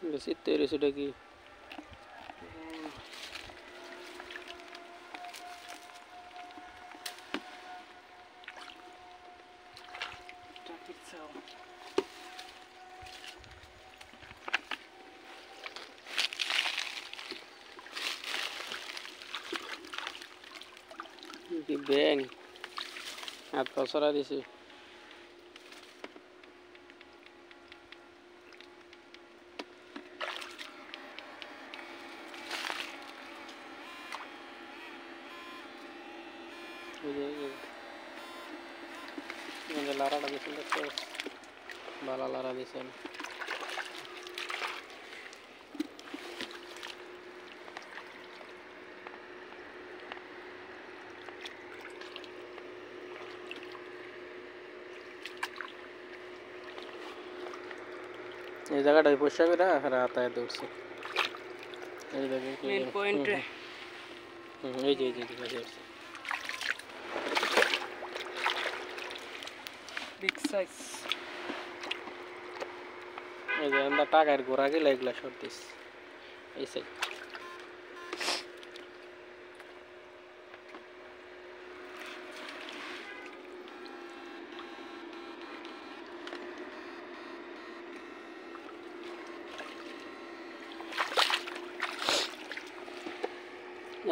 বেশি তেরে সেটা কি কি ব্যাং হাত পছরা দিছে মানে লারাটা দিছেন দেখতে বালা লারা দিছেন এই জায়গাটা পয়সা করে রাতায় দৌড়ছে এই দেখেন মেইন পয়েন্টে এই যে দৌড়ছে বিগ সাইজ এই যে আমরা টাকার গোড়া গেলে এগুলা শর্ট দিস এই সাইড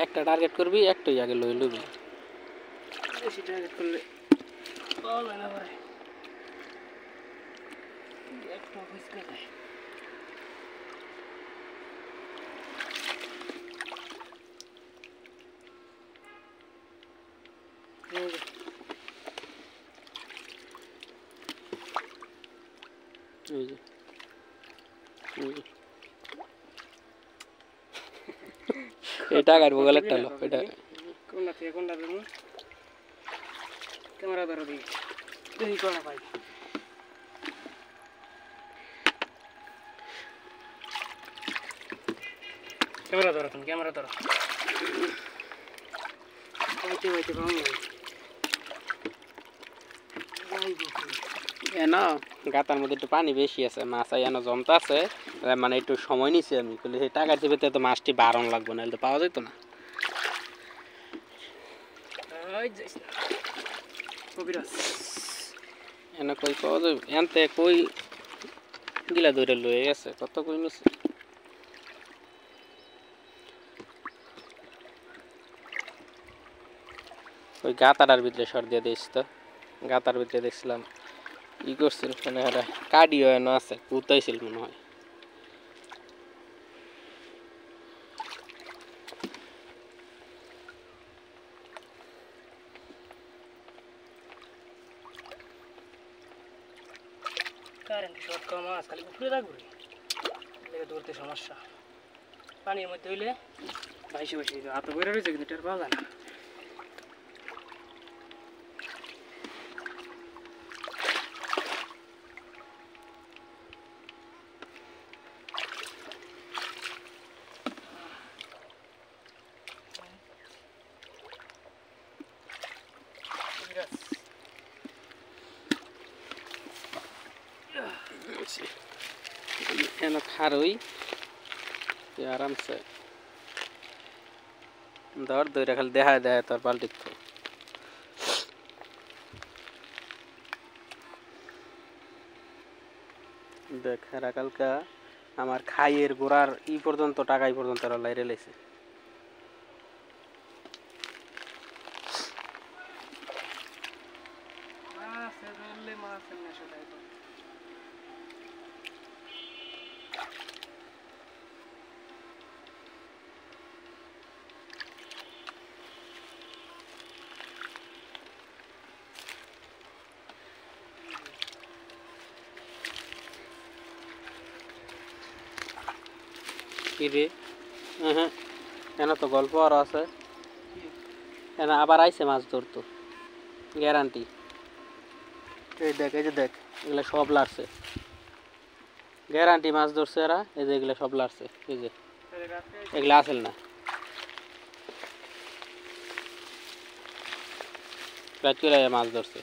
একটা টার্গেট করবি একটাই আগে লই লবি বেশি টার্গেট করলে পাওয়া যায় না ভাই একটা ফিসকে যায় এই যে এটা কার বগল একটা লো এটা কোনটা থেকে কোনটা দেবো ক্যামেরা ধরো দেখি কোনটা পাই ক্যামেরা ধরো তুমি ক্যামেরা ধরো ওইতে পাবো এনো গাতার মধ্যে একটু পানি বেশি আছে মাছ এনো জমতা আছে মানে একটু সময় নিছি আমি বলি সেই টাকা চেপে তো মাছটি বারণ লাগবে না তো পাওয়া যেত না এনে কই পাওয়া যাবে এনতে কই গিলা ধরে লয়ে গেছে কত কই নিছে ওই গাতাটার ভিতরে সর দিয়ে দিস তো গাতার ভিতরে দেখছিলাম ই করছিল মানে একটা কাডিও এনো আছে উতাইছিল মনে হয় কারেন্ট শর্ট কম মাছ খালি উপরে রাখবো লেগে ধরতে সমস্যা পানির মধ্যে হইলে ভাইসে ভাইসে হাত বইরা রয়েছে কিন্তু টের পাওয়া যায় না এনো খারই आराम से धर धरे खाली देखा देय তোর বালতি দেখ রাকালকা আমার খাইয়ের গোড়ার ই পর্যন্ত টাকাই পর্যন্ত লাইরে লাইছে কিরে হ্যাঁ এনা তো গল্প আর আছে এনা আবার আইছে মাছ ধরতো গ্যারান্টি এই দেখ এই যে দেখ এগুলা সব লাড়ছে গ্যারান্টি মাছ ধরছে এরা এই যে এগুলা সব লাড়ছে এই যে এগুলা আসল না রাত করে মাছ ধরছে